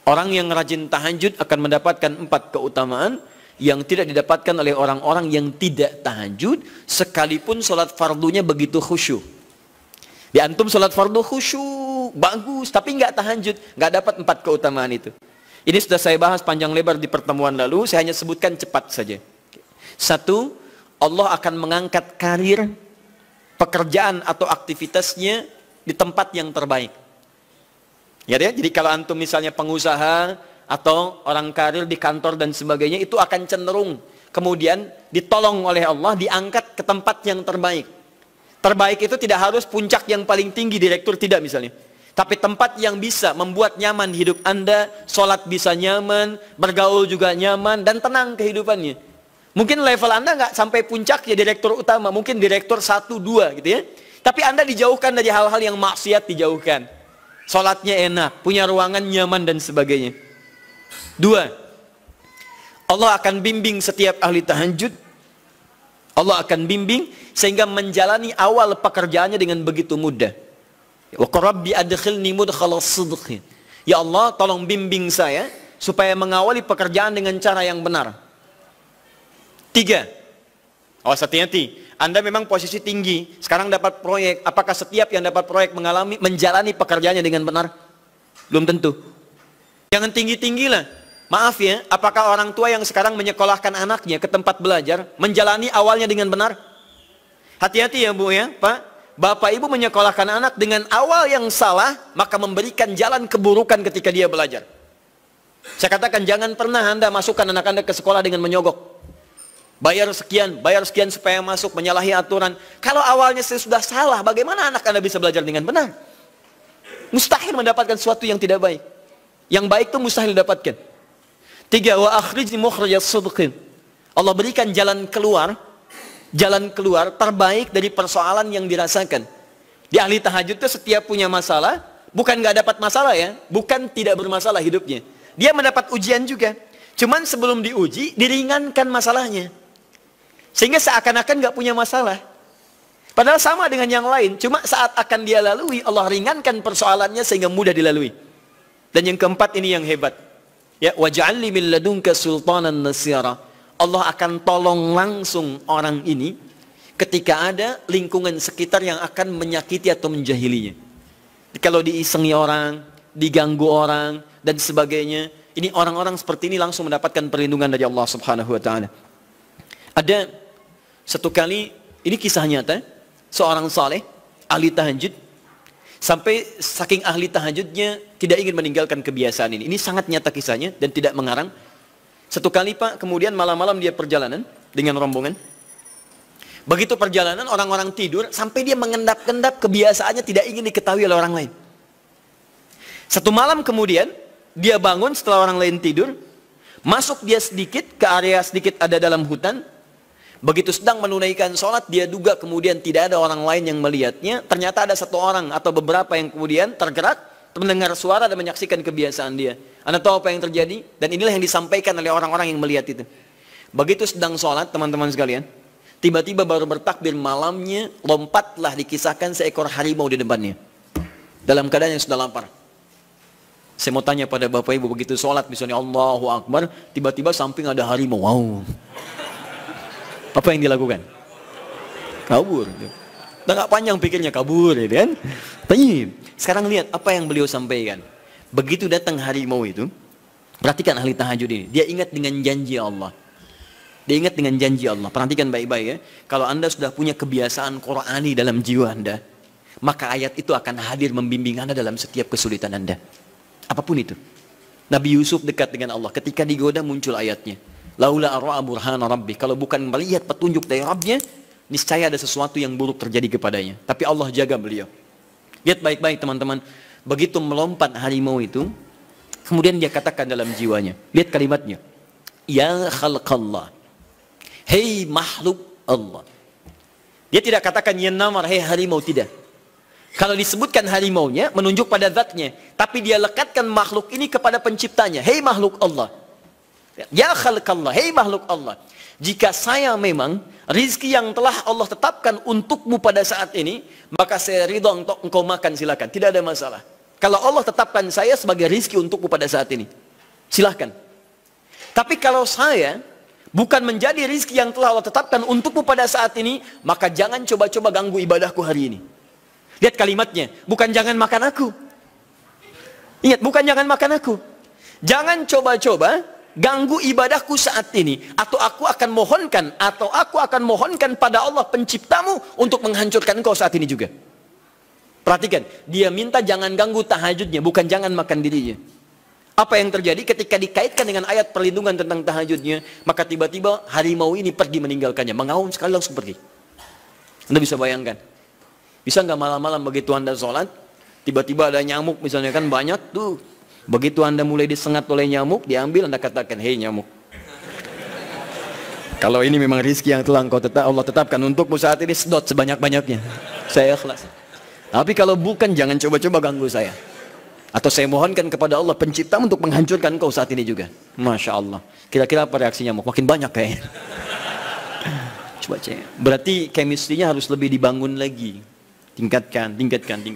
Orang yang rajin tahajud akan mendapatkan 4 keutamaan yang tidak didapatkan oleh orang-orang yang tidak tahajud, sekalipun sholat fardunya begitu khusyuk. Di antum sholat fardu khusyuk, bagus, tapi nggak tahajud, nggak dapat 4 keutamaan itu. Ini sudah saya bahas panjang lebar di pertemuan lalu, saya hanya sebutkan cepat saja. 1, Allah akan mengangkat karir, pekerjaan atau aktivitasnya di tempat yang terbaik. Ya, jadi kalau antum misalnya pengusaha atau orang karir di kantor dan sebagainya, itu akan cenderung kemudian ditolong oleh Allah, diangkat ke tempat yang terbaik. Terbaik itu tidak harus puncak yang paling tinggi, direktur, tidak misalnya. Tapi tempat yang bisa membuat nyaman hidup Anda, sholat bisa nyaman, bergaul juga nyaman, dan tenang kehidupannya. Mungkin level Anda nggak sampai puncak ya direktur utama, mungkin direktur 1, 2 gitu ya. Tapi Anda dijauhkan dari hal-hal yang maksiat, dijauhkan. Sholatnya enak, punya ruangan nyaman dan sebagainya. 2, Allah akan bimbing setiap ahli tahajud. Allah akan bimbing sehingga menjalani awal pekerjaannya dengan begitu mudah. Wa rabbi adkhilni mudkhalas sidq. Ya Allah, tolong bimbing saya supaya mengawali pekerjaan dengan cara yang benar. 3, awas hati-hati. Anda memang posisi tinggi, sekarang dapat proyek. Apakah setiap yang dapat proyek menjalani pekerjaannya dengan benar? Belum tentu. Jangan tinggi-tinggi lah. Maaf ya, apakah orang tua yang sekarang menyekolahkan anaknya ke tempat belajar menjalani awalnya dengan benar? Hati-hati ya Bu ya, Pak. Bapak Ibu menyekolahkan anak dengan awal yang salah, maka memberikan jalan keburukan ketika dia belajar. Saya katakan jangan pernah Anda masukkan anak Anda ke sekolah dengan menyogok. Bayar sekian supaya masuk, menyalahi aturan. Kalau awalnya sudah salah, bagaimana anak Anda bisa belajar dengan benar? Mustahil mendapatkan sesuatu yang tidak baik. Yang baik itu mustahil didapatkan. 3, wa akhrijni mukhrajas sidqin. Allah berikan jalan keluar terbaik dari persoalan yang dirasakan. Di ahli tahajud itu setiap punya masalah, bukan nggak dapat masalah ya, bukan tidak bermasalah hidupnya. Dia mendapat ujian juga. Cuman sebelum diuji, diringankan masalahnya. Sehingga seakan-akan nggak punya masalah. Padahal sama dengan yang lain. Cuma saat akan dia lalui, Allah ringankan persoalannya sehingga mudah dilalui. Dan yang keempat ini yang hebat. Ya, waj'alni min ladunka sultanan nasira. Allah akan tolong langsung orang ini ketika ada lingkungan sekitar yang akan menyakiti atau menjahilinya. Kalau diisengi orang, diganggu orang, dan sebagainya. Ini orang-orang seperti ini langsung mendapatkan perlindungan dari Allah Subhanahu wa Ta'ala. Ada satu kali, ini kisah nyata, seorang saleh, ahli tahajud, sampai saking ahli tahajudnya tidak ingin meninggalkan kebiasaan ini. Ini sangat nyata kisahnya dan tidak mengarang. Satu kali Pak, kemudian malam-malam dia perjalanan dengan rombongan. Begitu perjalanan, orang-orang tidur, sampai dia mengendap-endap, kebiasaannya tidak ingin diketahui oleh orang lain. Satu malam kemudian, dia bangun setelah orang lain tidur, masuk dia sedikit ke area sedikit ada dalam hutan. Begitu sedang menunaikan sholat, dia duga kemudian tidak ada orang lain yang melihatnya. Ternyata ada satu orang atau beberapa yang kemudian tergerak, mendengar suara dan menyaksikan kebiasaan dia. Anda tahu apa yang terjadi? Dan inilah yang disampaikan oleh orang-orang yang melihat itu. Begitu sedang sholat, teman-teman sekalian, tiba-tiba baru bertakbir malamnya, lompatlah dikisahkan seekor harimau di depannya. Dalam keadaan yang sudah lapar. Saya mau tanya pada Bapak Ibu, begitu sholat misalnya Allahu Akbar, tiba-tiba samping ada harimau. Wow. Apa yang dilakukan? Kabur. Udah gak panjang pikirnya, kabur ya kan? Sekarang lihat apa yang beliau sampaikan. Begitu datang harimau itu, perhatikan ahli tahajud ini. Dia ingat dengan janji Allah. Dia ingat dengan janji Allah. Perhatikan baik-baik ya. Kalau Anda sudah punya kebiasaan Qur'ani dalam jiwa Anda, maka ayat itu akan hadir membimbing Anda dalam setiap kesulitan Anda. Apapun itu. Nabi Yusuf dekat dengan Allah. Ketika digoda muncul ayatnya. Laula arra'a burhana rabbi. Kalau bukan melihat petunjuk dari Rabbnya, niscaya ada sesuatu yang buruk terjadi kepadanya. Tapi Allah jaga beliau. Lihat baik-baik teman-teman. Begitu melompat harimau itu, kemudian dia katakan dalam jiwanya. Lihat kalimatnya. Ya khalqallah. Hei makhluk Allah. Dia tidak katakan ya namar, hei harimau, tidak. Kalau disebutkan harimaunya, menunjuk pada zatnya. Tapi dia lekatkan makhluk ini kepada penciptanya. Hei makhluk Allah. Ya khalqallah, hei makhluk Allah. Jika saya memang rizki yang telah Allah tetapkan untukmu pada saat ini, maka saya ridho untuk engkau makan, silakan. Tidak ada masalah. kalau Allah tetapkan saya sebagai rizki untukmu pada saat ini, silahkan. Tapi kalau saya bukan menjadi rizki yang telah Allah tetapkan untukmu pada saat ini, maka jangan coba-coba ganggu ibadahku hari ini. Lihat kalimatnya, bukan jangan makan aku. Ingat, bukan jangan makan aku. Jangan coba-coba ganggu ibadahku saat ini, atau aku akan mohonkan pada Allah penciptamu untuk menghancurkan engkau saat ini juga. Perhatikan, dia minta jangan ganggu tahajudnya, bukan jangan makan dirinya. Apa yang terjadi ketika dikaitkan dengan ayat perlindungan tentang tahajudnya, maka tiba-tiba harimau ini pergi meninggalkannya, mengaum sekali langsung pergi. Anda bisa bayangkan, bisa nggak malam-malam begitu Anda sholat, tiba-tiba ada nyamuk misalnya, kan banyak tuh. Begitu Anda mulai disengat oleh nyamuk, diambil, Anda katakan, hei nyamuk, kalau ini memang rizki yang telah Allah tetapkan untukmu saat ini, sedot sebanyak-banyaknya, saya ikhlas. Tapi kalau bukan, jangan coba-coba ganggu saya. Atau saya mohonkan kepada Allah pencipta untuk menghancurkan kau saat ini juga. Masya Allah. Kira-kira apa reaksi nyamuk? Makin banyak kayaknya. Coba cek. Berarti chemistry-nya harus lebih dibangun lagi. Tingkatkan.